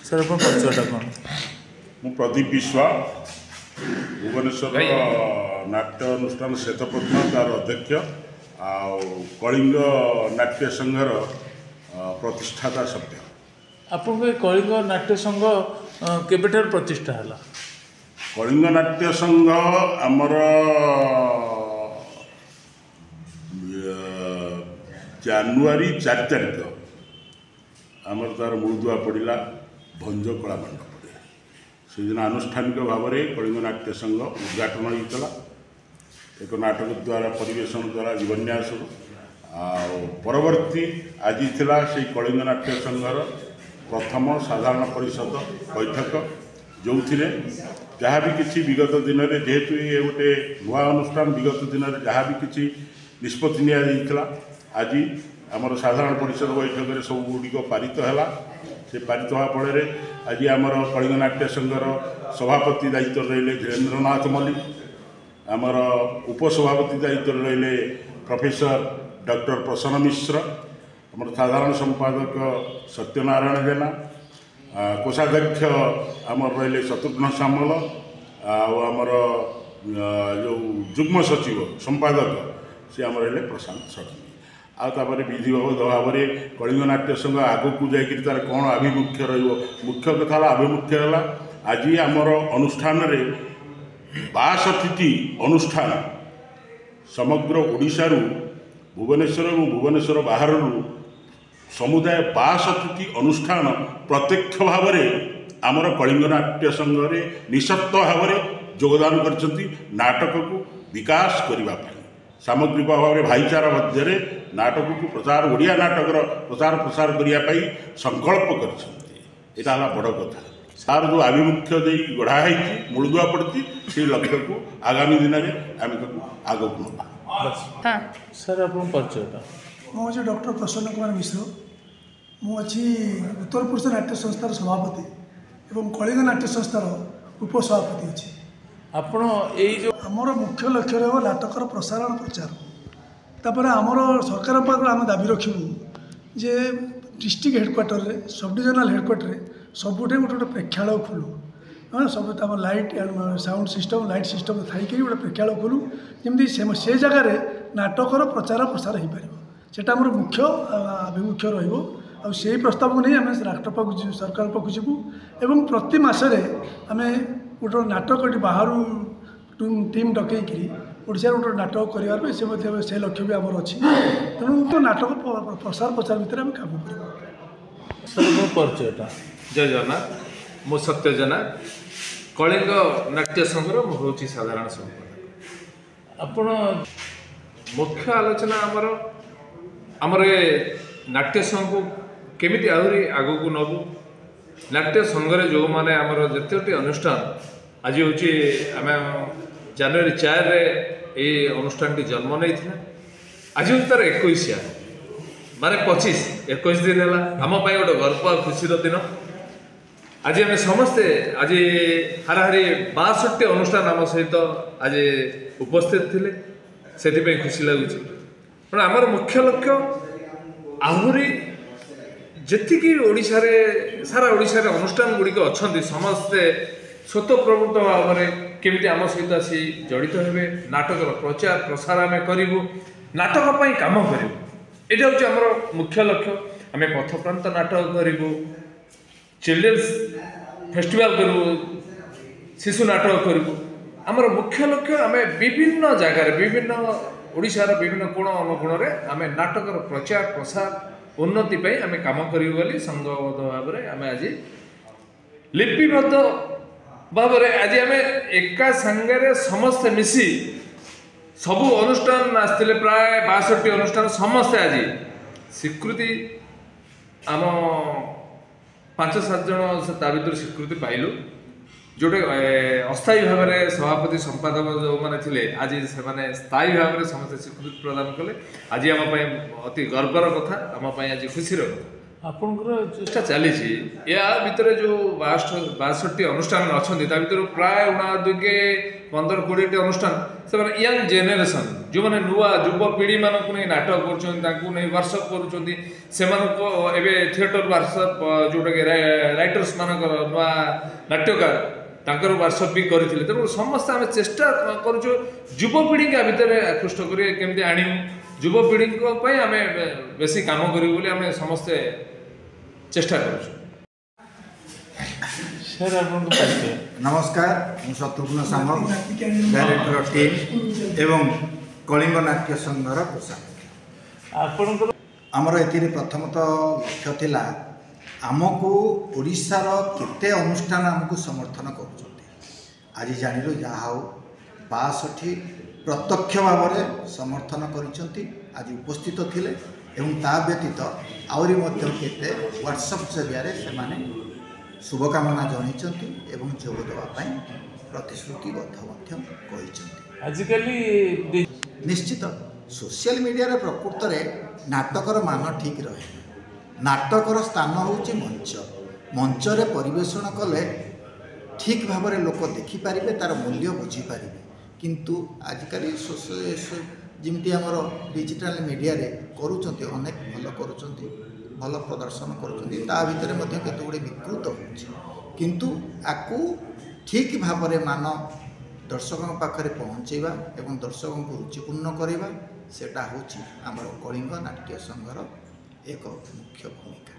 Sir अपन परिचयटा कौन? मु प्रदीप विश्वा भुवनेश्वर नाट्य अनुष्ठान श्वेतपद्मा तार अध्यक्ष कलिंग नाट्य संघर प्रतिष्ठाता सभ्य। आपन कलिंग नाट्य संघ केबेठार प्रतिष्ठा है? कलिंग नाट्य संघ आमर जानुरी 4 तारिख आमर तार मूलदुआ पड़ा भंज कला मंडप से दिन आनुष्ठानिक भाव में कलिंग नाट्य संघ उद्घाटन होता एक नाटक द्वारा परिवेशन द्वारा जीवन्यास परवर्ती आज थिला से कलिंग नाट्य संघर प्रथम साधारण परिषद बैठक जो जहाँ भी किसी विगत दिन में जेहेतु ये गोटे नुआ अनुष्ठान विगत दिन में जहाँ भी किसी निष्पत्ति निया आज आमर साधारण परिषद बैठक में सब गुड़िक पारित है से पारित होगा फल आज आमर कलिंग नाट्य संघर सभापति दायित्व रहिले धीरेन्द्रनाथ मल्लिक आमर उपसभापति दायित्व रहिले प्रोफेसर डॉक्टर प्रसन्न मिश्र आमर साधारण संपादक सत्यनारायण जेना कोषाध्यक्ष आमर रहिले शत्रुघ्न सामल आमर जो जुग्म सचिव संपादक सी आमर रहिले प्रशांत षडंगी आपर विधिवत भाव में कलिंग नाट्य संघ आग को जाकर तार कौन आभिमुख्य रुख्य कथा आभिमुख्य है आज आमर अनुष्ठान 62टी अनुष्ठान समग्र ओडिशारू भुवनेश्वर और भुवनेश्वर बाहर समुदाय 62टी अनुष्ठान प्रत्यक्ष भाव में आमर कलिंग नाट्य संघ में निःशर्त भाव में योगदान कर नाटक को विकास करने सामग्रिक भाव में भाईचारा मध्य नाटक को प्रचार ओडिया नाटक प्रचार प्रसार करने संकल्प कर बड़ कथा सार जो आभिमुख्य दे गढ़ाई मूलदुआ पड़ी से लक्ष्य को आगामी दिन में आम आग को ना। सर आप परिचयटा? मुझे डॉक्टर प्रसन्न कुमार मिश्र मुझे उत्तर पुरुष नाट्य संस्थार सभापति एवं कलिंग नाट्य संस्थार उपसभापति अच्छे। आपण यही जो आमर मुख्य लक्ष्य रहा नाटकर प्रसारण प्रचार तापर आमर सरकार पाख आम दाबी रखू जे डिस्ट्रिक्ट हेडक्वार्टर रे सब डिविजनल हेडक्वार्टर सबुठे गोटे गोटे प्रेक्षालय खोलू हाँ सब आम light sound system light system थी गोटे प्रेक्षालय खोलू जमी से जगार नाटकर प्रचार प्रसार हो पार सेटा आमर मुख्य आभिमुख्य रो से प्रस्ताव को नहीं आम राष्ट्र पाक सरकार पाक जीवु एवं प्रति मसरे आम गोटे नाटक बाहर टीम डकईकि ओडिशा गोटे नाटक करने से लक्ष्य भी आमर अच्छी तेणु नाटक प्रसार प्रचार भितर आम काम कर। सर मो परिचयटा? जय जगन्नाथ मो सत्य जेना कलिंग नाट्य संघर हूँ साधारण संपादक। आपण मुख्य आलोचना आमर नाट्य संघ को केमिति आहरी आग को नबू नाट्य संघरे जो माने आमर जतोटी अनुष्ठान आज हूँ आम जनवरी 4 रे ये अनुष्ठान जन्म नहीं आज हूँ तार 21 माने 21 दिन है आम गोटे गर्व खुशी दिन आज आम समस्ते आज हाराहारी 62टी अनुष्ठान आम सहित आज उपस्थित थिले से खुशी लगुच तेणु आमर मुख्य लक्ष्य आहरी जी ओडिशा रे सारा ओडिशा रे अनुष्ठान गुड़िक अच्छा समस्ते स्वतःप्रवृत्त भाव में केमिति आम सहित आसी जड़ित हेबे नाटक प्रचार प्रसार आम करूँ नाटक काम करूँ यहाँ हूँ आमर मुख्य लक्ष्य आम पथप्रांत नाटक करूँ चिल्ड्रेन्स फेस्टिवल करूँ शिशु नाटक करूँ आमर मुख्य लक्ष्य आम विभिन्न जगार विभिन्न ओडिशार विभिन्न कोण अनुकोण में आम नाटक प्रचार प्रसार उन्नति आम काम करूँ संघबद्ध भाव में आम आज लिपिबद्ध भाव में आज आम एका सांगे समस्ते मिसी सबू अनुष्ठान आसते प्राय 62टी अनुष्ठान समस्ते आज स्वीकृति आम 5-7 जन ता भर स्वीकृति पाइलु जोटे अस्थायी भाव में सभापति संपादक जो मैंने थे आज से स्थायी भाव में समस्त स्वीकृति प्रदान कले आज आम अति गर्वर कथा आम आज खुशी कथा ଆପଣଙ୍କର চেষ্টা চালিছি या ভিতরে যে 62টি অনুষ্ঠান অনেক তা ভিতরে প্রায় 15-20টি অনুষ্ঠান সে ইয়ং জেনেরেসন যে নূয়া যুবপিঢ়ি মানুষ নেই নাটক করছেন তাঁকু নেই ওয়ার্কশপ করছেন সে এবে থিয়েটর ওয়ার্কশপ যেটাকি রাইটর্স ମାନଙ୍କ নূয়া নাট্যকার ତାଙ୍କର ୱାର୍କସପ୍ ବି କରିଥିଲେ ତେଣୁ ସମସ୍ତେ ଆମେ ଚେଷ୍ଟା କରୁଛୁ ଯୁବପିଢ଼ିଙ୍କ ଭିତରେ ଆକୃଷ୍ଟ କରି କେମିତି ଆଣିବୁ ଯୁବପିଢ଼ିଙ୍କ ପାଇଁ ଆମେ ବେଶୀ କାମ କରିବୁ ବୋଲି ଆମେ ସମସ୍ତେ ଚେଷ୍ଟା କରୁଛୁ। ସାର୍ ଆପଣଙ୍କ ପରିଚୟ। नमस्कार मु शत्रुघ्न सामल डायरेक्टर टीम एवं कलिंग नाट्य संघर प्रसाद ଆପଣଙ୍କର आमर ए प्रथमतः लक्ष्य थिला आमको ओडिशार केते अनुष्ठान आमको समर्थन करुଛନ୍ତି आज जानिलु जहा हो 62 प्रत्यक्ष भाव में समर्थन करिଛନ୍ତି आज उपस्थित थिले एवं ता व्यतीत आउरी मध्य केते व्हाट्सएप जरिया से माने शुभकामना जणाइଛନ୍ତି एवं जोग देवा ପାଇଁ प्रतिश्रुतिबद्ध ମଧ୍ୟ କହିଛନ୍ତି। ଆଜିକାଲି निश्चित सोशल मीडिया रे प्रकृत रे नाटकर मान ठीक रहे नाटकर स्थान होची मंच मंच रे परिवेषण कले ठीक भाव में लोक देखिपारे तार मूल्य बुझीपारे किंतु आजिकल जमी आमर डिजिटल मीडिया रे करुँच अनेक भल करुँच भल प्रदर्शन करुँच केते गुड़े विकृत होकिंतु आकु ठीक भाव में मान दर्शकों पाखे पहुँचेवा एवं दर्शकों को रुचिपूर्ण करवा सेटा होची आमर कलिंग नाट्य संघर एक मुख्य भूमिका।